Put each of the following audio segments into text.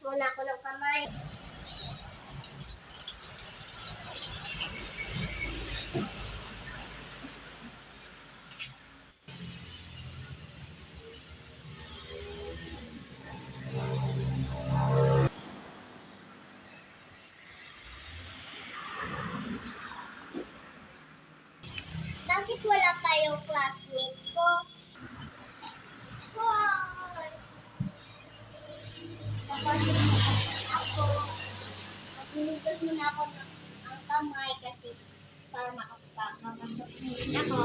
Hugas muna ako ng kamay. Bakit wala kayong classmate ko? Hoy! Papasok ako. Maghuhugas muna ako ang kamay kasi para makapapasok din ako.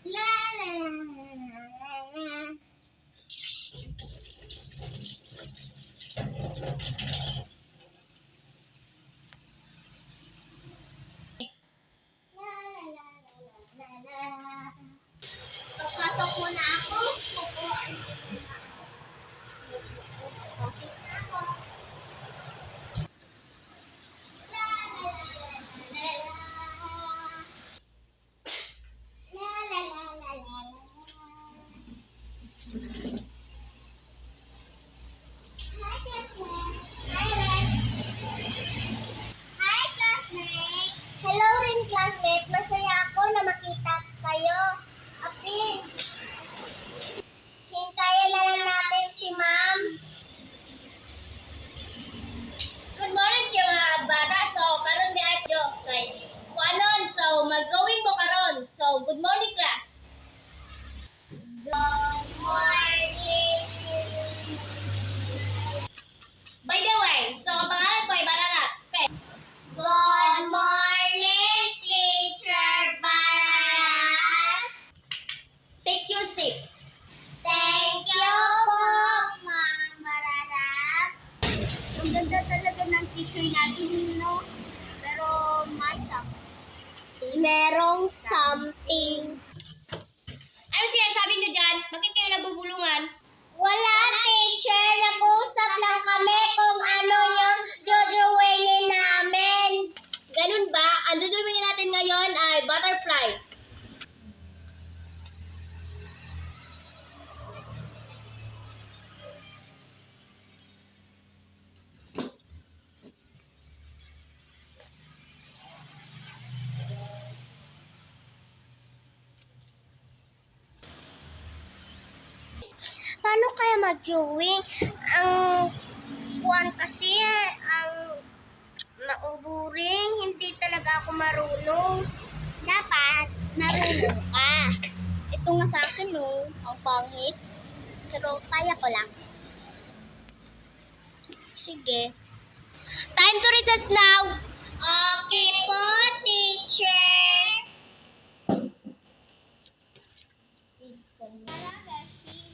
La la la la la. Papasok muna ako. Hello rin, classmate. Masaya ako na makita kayo. Apin, hintayin na lang natin si ma'am. Good morning kayo mga bata. So, karon di ayo kay kuanon. So, mag-drawing mo karon. So, good morning class. Good morning. By the way, so ang pangalan ko ay Bararat. Okay. Good morning, Teacher Barat. Take your seat. Thank you po, Ma'am Bararat. Ang ganda talaga ng teacher natin, no? Pero may merong something. Ano sinasabi niyo dyan? Bakit kayo nabubulungan? Wala, teacher. Nag-uusap lang kami kung ano yung dodrawingin namin. Ganun ba? Ang dodrawingin natin ngayon ay butterfly. Paano kaya mag-drawing? Ang buwan kasi, ang nauburing. Hindi talaga ako marunong. Dapat, marunong ka. Ito nga sa akin, no? Ang pangit. Pero kaya ko lang. Sige. Time to recess now. Okay po, teacher.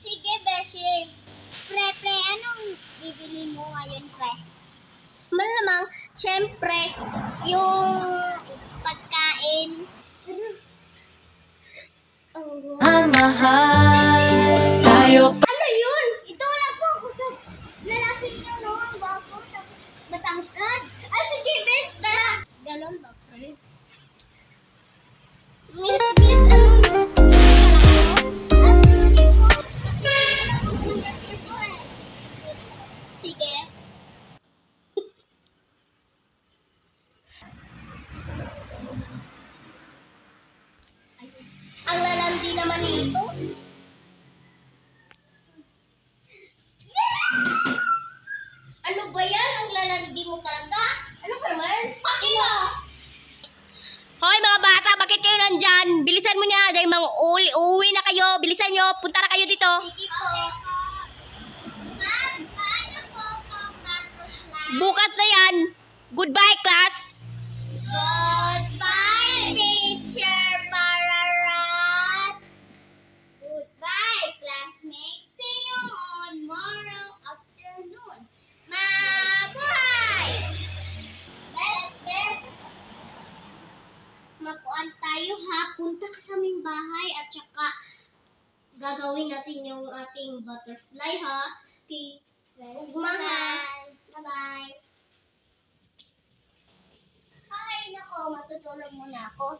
Sige, Beshi. Pre, anong bibili mo ngayon, pre? Malamang, syempre, yung pagkain. Mahal tayo. Ano yun? Ito lang po ako sa lalaki niyo, no? Ang bago, tapos matangkad. Ay, sige, bes, tara. Ganon ba, pre? Miss, anong sige. Ang lalandi naman nito. Ano ba yan? Ang lalandi mo talaga? Ano ka naman? Pati mo! Hoy mga bata, bakit kayo nandyan? Bilisan mo niya, dahil mga uwi na kayo. Bilisan nyo, punta na kayo dito. Sige po. Ma'am, paano po kung butterfly? Bukas na yan. Goodbye, class. Goodbye, Teacher Bararat. Goodbye, classmates. See you on tomorrow afternoon. Mabuhay! Best. Magkuhan tayo ha. Punta ka sa aming bahay at saka gagawin natin yung ating butterfly ha. Okay. Mahal. Bye-bye. Ay, nako. Matutulog muna ako.